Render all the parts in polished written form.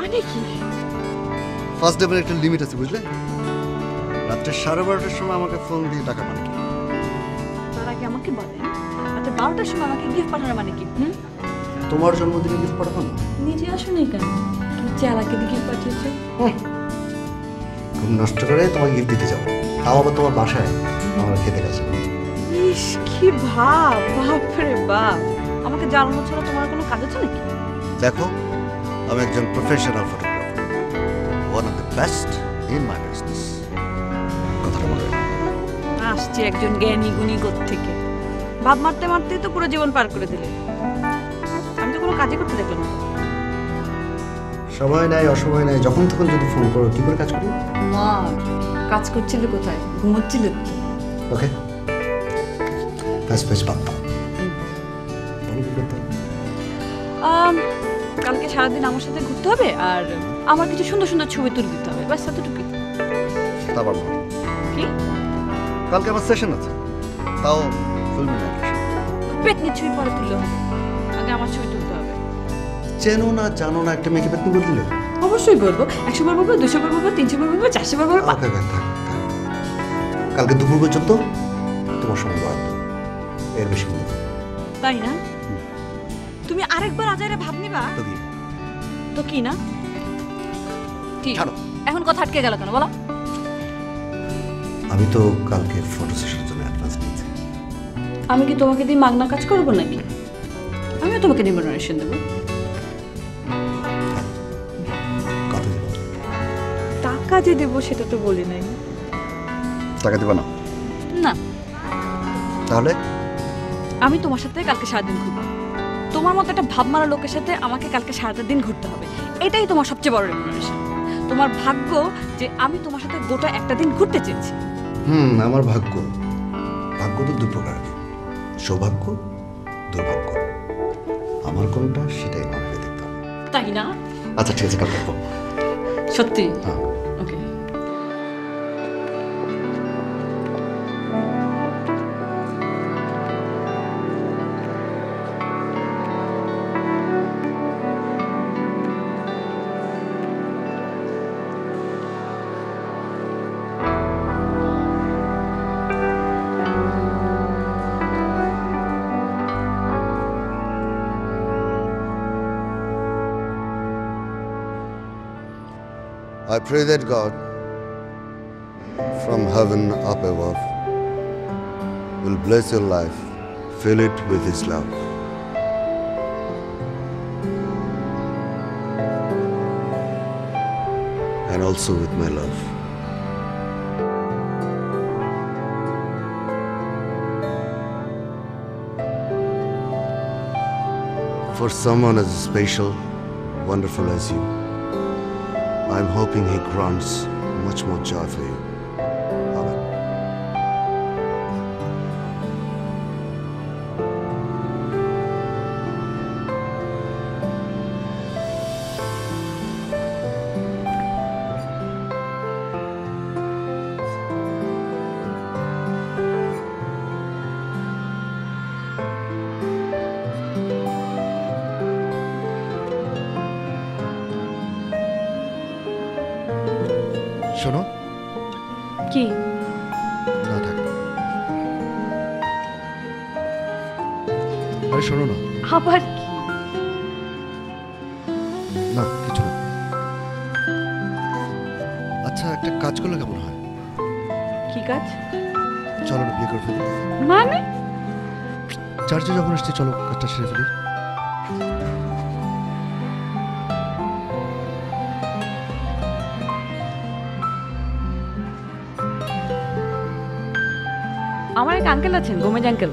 মানে কি? ফার্স্ট ডেমের একটা লিমিট আছে বুঝলে? রাত্রে 12:30টার সময় আমাকে ফোন দিয়ে টাকা মানে কি? তার আগে আমাকে বলেন রাতে 12টার সময় আমাকে গিফট পাঠানোর মানে কি? তোমার জন্মদিনে গিফট পাঠাবো না? নিজে আসুনি কেন? তুমি চালাকে দিয়ে গিফট পাঠিয়েছো। খুব নষ্ট করে তোমাকে গিফট দিতে যাবো, তাও আবার তোমার বাসায় আমার খেতে গেছে। ইস কি ভাব, বাপরে বাপ। আমাকে জানানো ছাড়া তোমার কোনো কাজ আছে নাকি? দেখো, আমি একজন professional photographer, one of the best in my business. কথাটা মনে রাখো। আসছে একজন জ্ঞানী গুণী থেকে। ভাব মারতে মারতেই তো পুরো জীবন পার করে দিলে। আমি তো কোনো কাজই করতে দেখলাম না। সময় নাই, অসময় নাই, যখন তখন যদি ফোন করো কি করে কাজ করি? মা কাজ করছিলে কোথায়? ঘুমোচ্ছিলে? ওকে, কাজ পেজ পাতাম। বলো কি করতে হবে? কালকে সারাদিন আমার সাথে ঘুরতে হবে আর আমার কিছু সুন্দর সুন্দর ছবি তুলে দিতে হবে, ব্যাস এতটুকুই। তা পারবো না। কি? কালকে আমার সেশন আছে, তাও ফুল মিলে পেতনি ছবি পরে তুললে হবে, আগে আমার ছবি তুলতে হবে। চেনো না জানো না একটা মেয়েকে পেতনি বলে দিলে? অবশ্যই বলবো, 100 বার বলবো, 200 বার বলবো, 300 বার বলবো, 400 বার বলবো। ওকে, কালকে দুপুর পর্যন্ত তোমার সঙ্গে বরাদ্দ, এর বেশি বলবো। তাই না? তুমি আরেকবার আজাইরে ভাব নিবা তো কি না? ঠিক, এখন কথা আটকে গেল কেন বলো? আমি তো কালকে ফটো সেশনের জন্য অ্যাডভান্স নিয়েছি। আমি কি তোমাকে দিয়ে মাগনা কাজ করবো নাকি? আমিও তোমাকে রিমিউনারেশন দেবো। কত দেব? টাকা যে দেবো সেটা তো বলি নাই। টাকা দেবা না? না। তাহলে আমি তোমার সাথে কালকে সারাদিন ঘুরবো। তোমার মতো একটা ভাব মারা লোকের সাথে আমাকে কালকে সারাটা দিন ঘুরতে হবে, এটাই তোমার সবচেয়ে বড় রিমিউনারেশন। তোমার ভাগ্য যে আমি তোমার সাথে গোটা একটা দিন ঘুরতে চেয়েছি। আমার ভাগ্য, ভাগ্য তো দু প্রকার, সৌভাগ্য, দুর্ভাগ্য। আমার কোনটা সেটাই আমাকে দেখতে হবে, তাই না? আচ্ছা ঠিক আছে, কাল করবো। সত্যি? হ্যাঁ। ওকে। I pray that God from heaven up above will bless your life, fill it with His love. And also with my love. For someone as special, wonderful as you, I'm hoping He grants much more joy for you. Amen. শোনো। কি? না থাক, আরে শোনো না। আবার কি? না কিছু না। আচ্ছা একটা কাজ করলে কেমন হয়? কি কাজ? চলো না বিয়ে করে ফেলি। মানে? চার্চে যখন আসছি চলো কাজটা সেরে ফেলি। আমার এক আঙ্কেল আছেন, গোমেজ আঙ্কেল,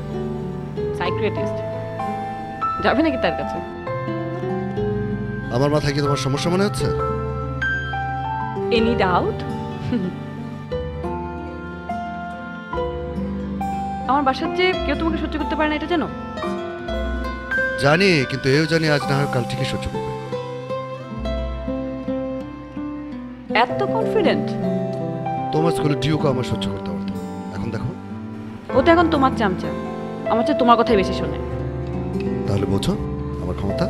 সাইকিয়াট্রিস্ট। যাবে নাকি তার কাছে? আমার মাথায় কি তোমার সমস্যা মনে হচ্ছে? Any doubt? আমার বাসার যে কেউ তোমাকে সহ্য করতে পারে না এটা জানো? জানি, কিন্তু এও জানি আজ না হয় কাল ঠিকই সহ্য করবে। এত কনফিডেন্ট? তোমার স্কুলে ডিউকে আমার সহ্য করতে পারতো, এখন দেখো। ও তো এখন তোমার চামচা, আমার চেয়ে তোমার কথাই বেশি শোনে। তাহলে বোঝো আমার ক্ষমতা।